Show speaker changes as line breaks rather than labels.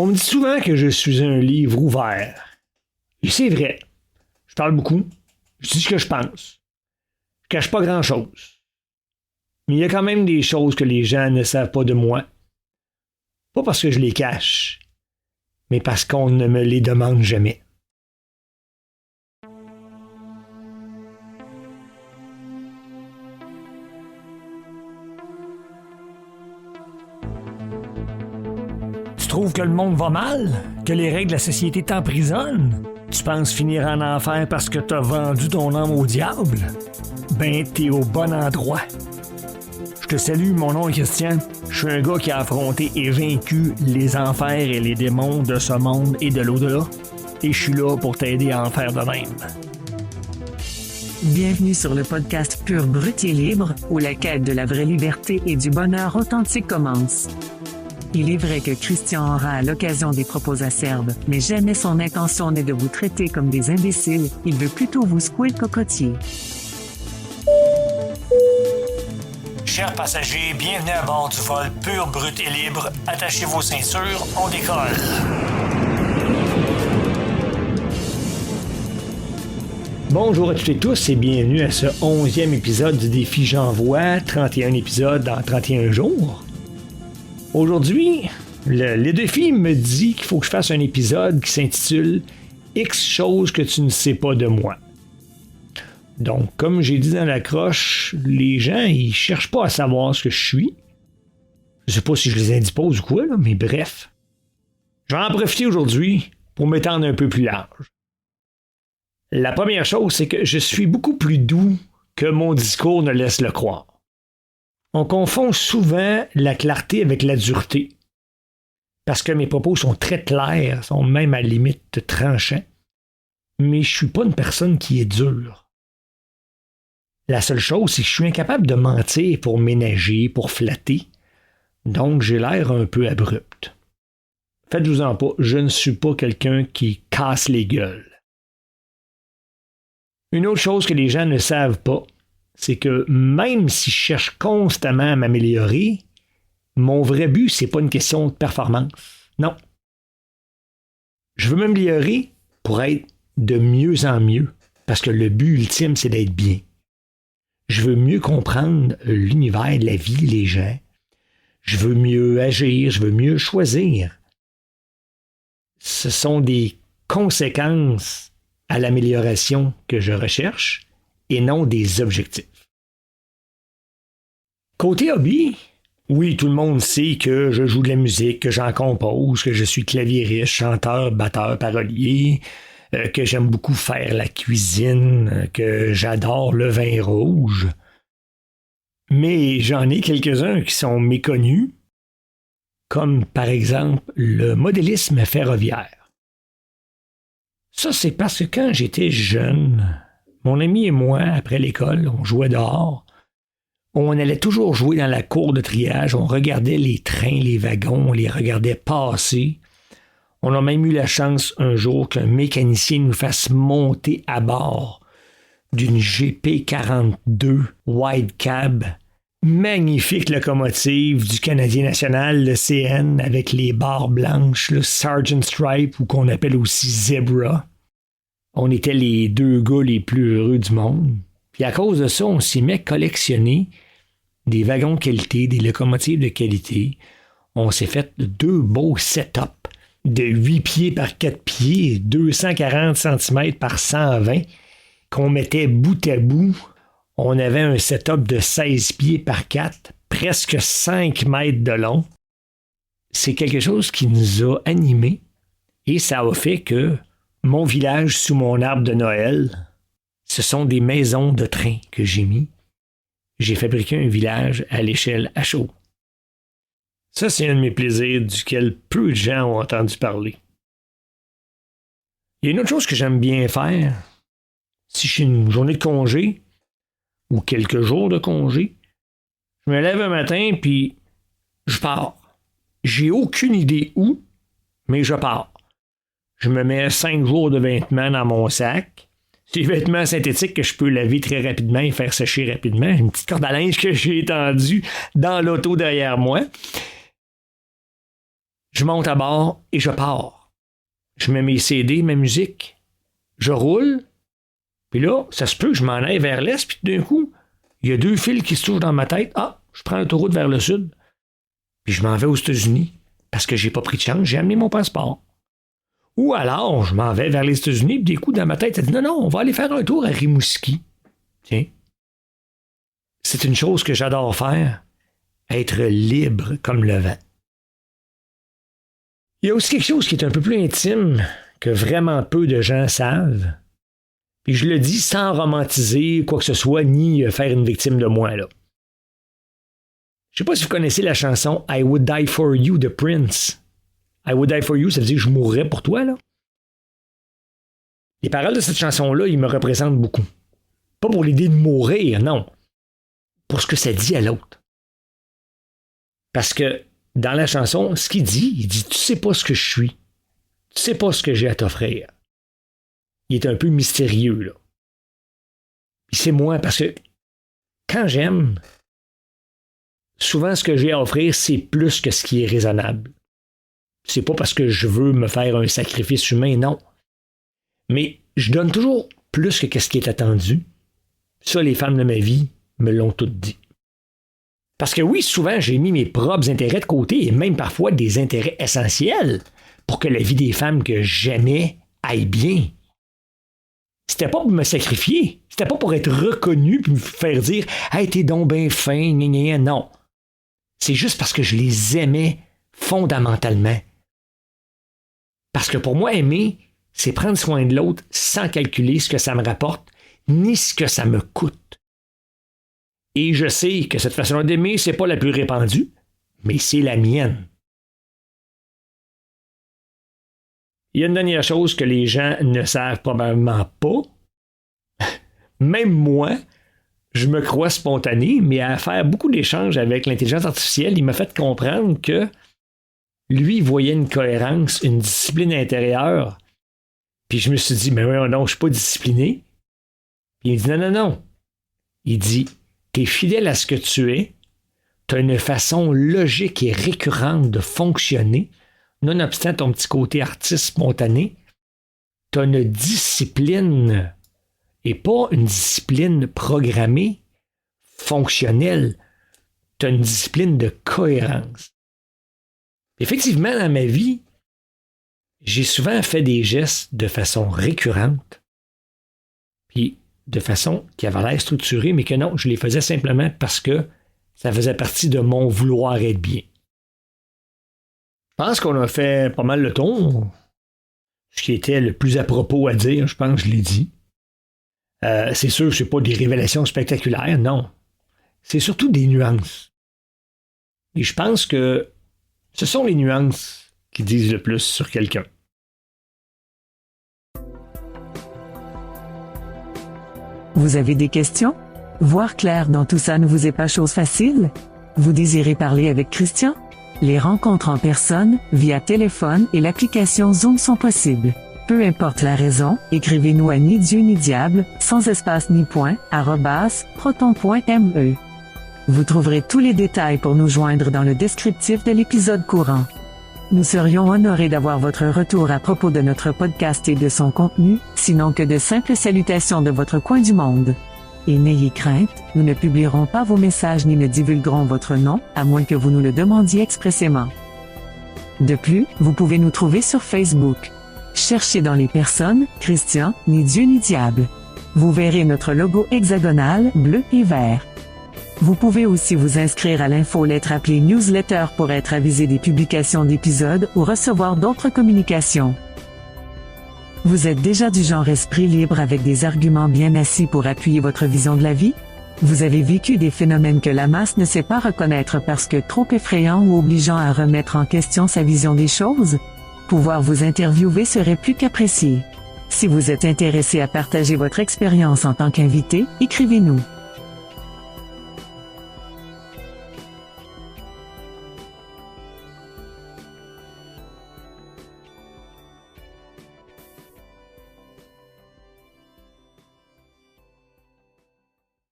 On me dit souvent que je suis un livre ouvert. Et c'est vrai. Je parle beaucoup. Je dis ce que je pense. Je cache pas grand-chose. Mais il y a quand même des choses que les gens ne savent pas de moi. Pas parce que je les cache, mais parce qu'on ne me les demande jamais. Tu trouves que le monde va mal? Que les règles de la société t'emprisonnent? Tu penses finir en enfer parce que t'as vendu ton âme au diable? Ben, t'es au bon endroit. Je te salue, mon nom est Christian. Je suis un gars qui a affronté et vaincu les enfers et les démons de ce monde et de l'au-delà. Et je suis là pour t'aider à en faire de même.
Bienvenue sur le podcast Pur, Brut et Libre, où la quête de la vraie liberté et du bonheur authentique commence. Il est vrai que Christian aura à l'occasion des propos acerbes, mais jamais son intention n'est de vous traiter comme des imbéciles, il veut plutôt vous secouer le cocotier.
Chers passagers, bienvenue à bord du vol Pur, Brut et Libre. Attachez vos ceintures, on décolle. Bonjour à toutes et tous et bienvenue à ce 11e épisode du défi J'envoie, 31 épisodes en 31 jours. Aujourd'hui, le défi me dit qu'il faut que je fasse un épisode qui s'intitule « X choses que tu ne sais pas de moi ». Donc, comme j'ai dit dans l'accroche, les gens, ils cherchent pas à savoir ce que je suis. Je sais pas si je les indispose ou quoi, là, mais bref. Je vais en profiter aujourd'hui pour m'étendre un peu plus large. La première chose, c'est que je suis beaucoup plus doux que mon discours ne laisse le croire. On confond souvent la clarté avec la dureté. Parce que mes propos sont très clairs, sont même à la limite tranchants. Mais je suis pas une personne qui est dure. La seule chose, c'est que je suis incapable de mentir pour ménager, pour flatter. Donc, j'ai l'air un peu abrupt. Faites-vous-en pas, je ne suis pas quelqu'un qui casse les gueules. Une autre chose que les gens ne savent pas, c'est que même si je cherche constamment à m'améliorer, mon vrai but, c'est pas une question de performance. Non. Je veux m'améliorer pour être de mieux en mieux, parce que le but ultime, c'est d'être bien. Je veux mieux comprendre l'univers, la vie, les gens. Je veux mieux agir, je veux mieux choisir. Ce sont des conséquences à l'amélioration que je recherche et non des objectifs. Côté hobby, oui, tout le monde sait que je joue de la musique, que j'en compose, que je suis claviériste, chanteur, batteur, parolier, que j'aime beaucoup faire la cuisine, que j'adore le vin rouge. Mais j'en ai quelques-uns qui sont méconnus, comme par exemple le modélisme ferroviaire. Ça, c'est parce que quand j'étais jeune, mon ami et moi, après l'école, on jouait dehors. On allait toujours jouer dans la cour de triage, on regardait les trains, les wagons, on les regardait passer. On a même eu la chance un jour qu'un mécanicien nous fasse monter à bord d'une GP42 Wide Cab, magnifique locomotive du Canadien national, le CN, avec les barres blanches, le Sergeant Stripe, ou qu'on appelle aussi Zebra. On était les deux gars les plus heureux du monde. Puis à cause de ça, on s'y met à collectionner des wagons de qualité, des locomotives de qualité. On s'est fait 2 beaux setups de 8 pieds par 4 pieds, 240 cm par 120, qu'on mettait bout à bout. On avait un setup de 16 pieds par 4, presque 5 mètres de long. C'est quelque chose qui nous a animés et ça a fait que mon village sous mon arbre de Noël, ce sont des maisons de train que j'ai mis. J'ai fabriqué un village à l'échelle à chaud. Ça, c'est un de mes plaisirs duquel peu de gens ont entendu parler. Il y a une autre chose que j'aime bien faire. Si j'ai une journée de congé ou quelques jours de congé, je me lève un matin puis je pars. J'ai aucune idée où, mais je pars. Je me mets 5 jours de vêtements dans mon sac. C'est des vêtements synthétiques que je peux laver très rapidement et faire sécher rapidement. Une petite corde à linge que j'ai étendue dans l'auto derrière moi. Je monte à bord et je pars. Je mets mes CD, ma musique. Je roule. Puis là, ça se peut que je m'en aille vers l'est, puis d'un coup, il y a 2 fils qui se trouvent dans ma tête. Ah, je prends l'autoroute vers le sud. Puis je m'en vais aux États-Unis parce que j'ai pas pris de chance, j'ai amené mon passeport. Ou alors, je m'en vais vers les États-Unis, puis des coups dans ma tête, ça dit non, on va aller faire un tour à Rimouski. Tiens. C'est une chose que j'adore faire, être libre comme le vent. Il y a aussi quelque chose qui est un peu plus intime que vraiment peu de gens savent. Puis je le dis sans romantiser quoi que ce soit, ni faire une victime de moi, là. Je sais pas si vous connaissez la chanson I Would Die For You de Prince. I Would Die For You, ça veut dire que je mourrais pour toi, là. Les paroles de cette chanson-là, ils me représentent beaucoup. Pas pour l'idée de mourir, non. Pour ce que ça dit à l'autre. Parce que dans la chanson, ce qu'il dit, il dit « Tu sais pas ce que je suis. Tu sais pas ce que j'ai à t'offrir. » Il est un peu mystérieux, là. Puis c'est moi, parce que quand j'aime, souvent ce que j'ai à offrir, c'est plus que ce qui est raisonnable. C'est pas parce que je veux me faire un sacrifice humain, non. Mais je donne toujours plus que ce qui est attendu. Ça, les femmes de ma vie me l'ont toutes dit. Parce que oui, souvent, j'ai mis mes propres intérêts de côté et même parfois des intérêts essentiels pour que la vie des femmes que j'aimais aille bien. C'était pas pour me sacrifier. C'était pas pour être reconnu et me faire dire « Hey, t'es donc ben fin, gna gna. » Non. C'est juste parce que je les aimais fondamentalement. Parce que pour moi, aimer, c'est prendre soin de l'autre sans calculer ce que ça me rapporte ni ce que ça me coûte. Et je sais que cette façon d'aimer, c'est pas la plus répandue, mais c'est la mienne. Il y a une dernière chose que les gens ne savent probablement pas. Même moi, je me crois spontané, mais à faire beaucoup d'échanges avec l'intelligence artificielle, il m'a fait comprendre que lui, il voyait une cohérence, une discipline intérieure. Puis je me suis dit, mais non, je suis pas discipliné. Puis il dit, non. Il dit, t'es fidèle à ce que tu es, t'as une façon logique et récurrente de fonctionner, nonobstant ton petit côté artiste spontané, t'as une discipline, et pas une discipline programmée, fonctionnelle, t'as une discipline de cohérence. Effectivement, dans ma vie, j'ai souvent fait des gestes de façon récurrente, puis de façon qui avait l'air structurée, mais que non, je les faisais simplement parce que ça faisait partie de mon vouloir être bien. Je pense qu'on a fait pas mal le tour. Ce qui était le plus à propos à dire, je pense que je l'ai dit. C'est sûr que ce n'est pas des révélations spectaculaires, non. C'est surtout des nuances. Et je pense que ce sont les nuances qui disent le plus sur quelqu'un.
Vous avez des questions? Voir clair dans tout ça ne vous est pas chose facile? Vous désirez parler avec Christian? Les rencontres en personne, via téléphone et l'application Zoom sont possibles. Peu importe la raison, écrivez-nous à ni Dieu ni diable, sans espace ni point, @proton.me. Vous trouverez tous les détails pour nous joindre dans le descriptif de l'épisode courant. Nous serions honorés d'avoir votre retour à propos de notre podcast et de son contenu, sinon que de simples salutations de votre coin du monde. Et n'ayez crainte, nous ne publierons pas vos messages ni ne divulguerons votre nom, à moins que vous nous le demandiez expressément. De plus, vous pouvez nous trouver sur Facebook. Cherchez dans les personnes, Christian, ni Dieu ni diable. Vous verrez notre logo hexagonal, bleu et vert. Vous pouvez aussi vous inscrire à l'infolettre appelée Newsletter pour être avisé des publications d'épisodes ou recevoir d'autres communications. Vous êtes déjà du genre esprit libre avec des arguments bien assis pour appuyer votre vision de la vie? Vous avez vécu des phénomènes que la masse ne sait pas reconnaître parce que trop effrayants ou obligeants à remettre en question sa vision des choses? Pouvoir vous interviewer serait plus qu'apprécié. Si vous êtes intéressé à partager votre expérience en tant qu'invité, écrivez-nous.